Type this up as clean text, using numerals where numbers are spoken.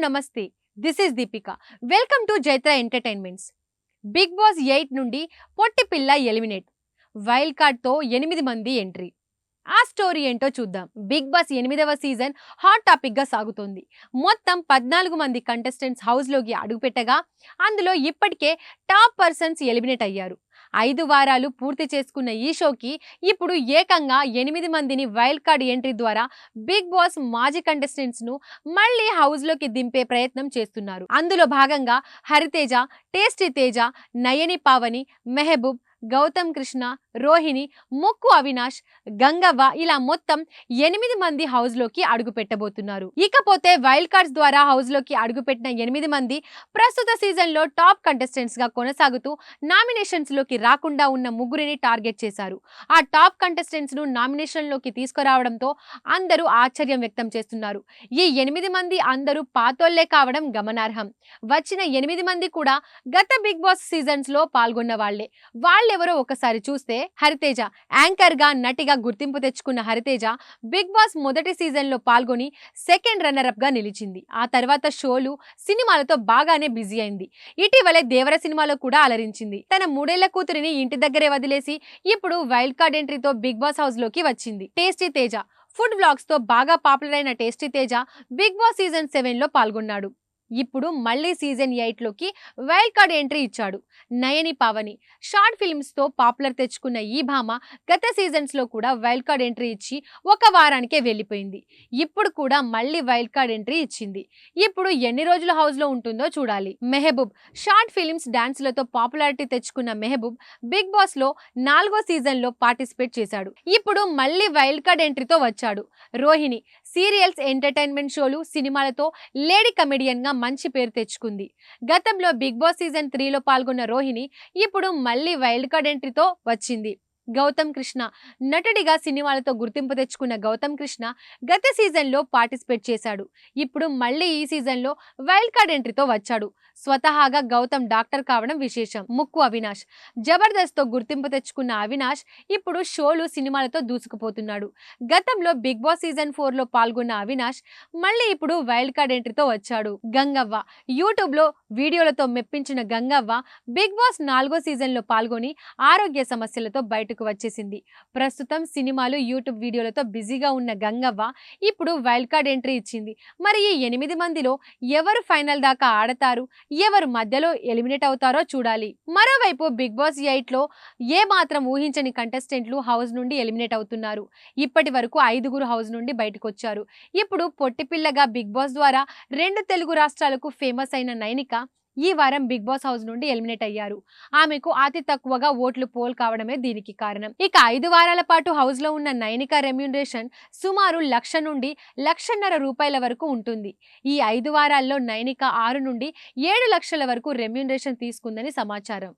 నమస్తే. This is Deepika. Welcome to Jaitra entertainments. Bigg Boss 8 నుండి పొట్టి పిల్ల ఎలిమినేట్. వైల్డ్ కార్డ్‌తో 8 మంది ఎంట్రీ. ఆ స్టోరీ ఏంటో చూద్దాం. బిగ్ బాస్ 8వ సీజన్ హాట్ టాపిక్‌గా సాగుతోంది. మొత్తం 14 మంది కంటెస్టెంట్స్ హౌస్‌లోకి అడుగుపెట్టగా అందులో ఇప్పటికే టాప్ పర్సన్స్ ఎలిమినేట్ అయ్యారు. 5 వారాలు పూర్తి చేసుకున్న ఈ షోకి ఇప్పుడు ఏకంగా 8 మందిని వైల్డ్ కార్డ్ ఎంట్రీ ద్వారా బిగ్ బాస్ మాజీ కంటెస్టెంట్స్‌ను మళ్ళీ హౌస్‌లోకి దింపే ప్రయత్నం చేస్తున్నారు. అందులో భాగంగా హరితేజ, టేస్టీ తేజ, నయని పావని, మెహబూబ్, గౌతమ్ కృష్ణ, రోహిణి, ముక్కు అవినాష్, గంగవ్వ ఇలా మొత్తం 8 మంది హౌస్‌లోకి అడుగు పెట్టబోతున్నారు. ఇకపోతే వైల్డ్ కార్డ్స్ ద్వారా హౌస్‌లోకి అడుగుపెట్టిన 8 మంది ప్రస్తుత సీజన్‌లో టాప్ కంటెస్టెంట్స్‌గా కొనసాగుతూ నామినేషన్స్‌లోకి రాకుండా ఉన్న ముగ్గురిని టార్గెట్ చేశారు. ఆ టాప్ కంటెస్టెంట్స్‌ను నామినేషన్‌లోకి తీసుకురావడంతో అందరూ ఆశ్చర్యం వ్యక్తం చేస్తున్నారు. ఈ 8 మంది అందరూ పాతోళ్లే కావడం గమనార్హం. వచ్చిన 8 మంది కూడా గత బిగ్ బాస్ సీజన్స్‌లో పాల్గొన్న వాళ్లే. వాళ్ళెవరో ఒకసారి చూస్తే హరితేజ యాంకర్‌గా, నటిగా గుర్తింపు తెచ్చుకున్న హరితేజ బిగ్ బాస్ మొదటి సీజన్‌లో పాల్గొని సెకండ్ రన్నర్ అప్‌గా నిలిచింది. ఆ తర్వాత షోలు, సినిమాలతో బాగానే బిజీ అయింది. ఇటీవలే దేవర సినిమాలో కూడా అలరించింది. తన 3 ఏళ్ల కూతురిని ఇంటి దగ్గరే వదిలేసి ఇప్పుడు వైల్డ్ కార్డ్ ఎంట్రీతో బిగ్ బాస్ హౌస్‌లోకి వచ్చింది. టేస్టీ తేజ ఫుడ్ వ్లాగ్స్‌తో బాగా పాపులర్ అయిన tasty Teja Bigg Boss season 7లో పాల్గొన్నాడు. ఇప్పుడు మళ్ళీ సీజన్ 8లోకి వైల్డ్ కార్డ్ ఎంట్రీ ఇచ్చాడు. నయని పావని షార్ట్ ఫిల్మ్స్‌తో పాపులర్ తెచ్చుకున్న ఈ భామ గత సీజన్స్‌లో కూడా వైల్డ్ కార్డ్ ఎంట్రీ ఇచ్చి ఒక వారానికే వెళ్ళిపోయింది. ఇప్పుడు కూడా మళ్ళీ వైల్డ్ కార్డ్ ఎంట్రీ ఇచ్చింది. ఇప్పుడు ఎన్ని రోజులు హౌస్‌లో ఉంటుందో చూడాలి. మెహబూబ్ షార్ట్ ఫిల్మ్స్, డాన్స్‌లతో పాపులారిటీ తెచ్చుకున్న మెహబూబ్ బిగ్ బాస్‌లో 4వ సీజన్‌లో పార్టిసిపేట్ చేశాడు. ఇప్పుడు మళ్ళీ వైల్డ్ కార్డ్ ఎంట్రీతో వచ్చాడు. రోహిణి సీరియల్స్, ఎంటర్టైన్మెంట్ షోలు, సినిమాలతో లేడీ కమెడియన్‌గా మంచి పేరు తెచ్చుకుంది. గతంలో బిగ్ బాస్ సీజన్ 3లో పాల్గొన్న రోహిణి ఇప్పుడు మళ్ళీ వైల్డ్ కార్డ్ ఎంట్రీతో వచ్చింది. గౌతమ్ కృష్ణ నటుడిగా సినిమాలతో గుర్తింపు తెచ్చుకున్న గౌతమ్ కృష్ణ గత సీజన్లో పార్టిసిపేట్ చేశాడు. ఇప్పుడు మళ్ళీ ఈ సీజన్లో వైల్డ్ కార్డ్ ఎంట్రీతో వచ్చాడు. స్వతహాగా గౌతమ్ డాక్టర్ కావడం విశేషం. ముక్కు అవినాష్ జబర్దస్త్తో గుర్తింపు తెచ్చుకున్న అవినాష్ ఇప్పుడు షోలు, సినిమాలతో దూసుకుపోతున్నాడు. గతంలో బిగ్ బాస్ సీజన్ 4లో పాల్గొన్న అవినాష్ మళ్ళీ ఇప్పుడు వైల్డ్ కార్డ్ ఎంట్రీతో వచ్చాడు. గంగవ్వ యూట్యూబ్లో వీడియోలతో మెప్పించిన గంగవ్వ బిగ్ బాస్ 4వ సీజన్లో పాల్గొని ఆరోగ్య సమస్యలతో బయటకు వచ్చేసింది. ప్రస్తుతం సినిమాలు, యూట్యూబ్ వీడియోలతో బిజీగా ఉన్న గంగవ్వ ఇప్పుడు వైల్డ్ కార్డ్ ఎంట్రీ ఇచ్చింది. మరి ఈ 8 మందిలో ఎవరు ఫైనల్ దాకా ఆడతారు, ఎవరు మధ్యలో ఎలిమినేట్ అవుతారో చూడాలి. మరోవైపు బిగ్ బాస్ 8లో ఏ మాత్రం ఊహించని కంటెస్టెంట్లు హౌస్ నుండి ఎలిమినేట్ అవుతున్నారు. ఇప్పటి వరకు 5గురు హౌస్ నుండి బయటకు వచ్చారు. ఇప్పుడు పొట్టిపిల్లగా బిగ్ బాస్ ద్వారా 2 తెలుగు రాష్ట్రాలకు ఫేమస్ అయిన నైనిక ఈ వారం బిగ్ బాస్ హౌస్ నుండి ఎలిమినేట్ అయ్యారు. ఆమెకు అతి తక్కువగా ఓట్లు పోల్ కావడమే దీనికి కారణం. ఇక 5 వారాల పాటు హౌస్ లో ఉన్న నైనిక రెమ్యూనరేషన్ సుమారు 1,00,000 నుండి 1,50,000 రూపాయల వరకు ఉంటుంది. ఈ 5 వారాల్లో నైనిక 6 నుండి 7 లక్షల వరకు రెమ్యూనరేషన్ తీసుకుందని సమాచారం.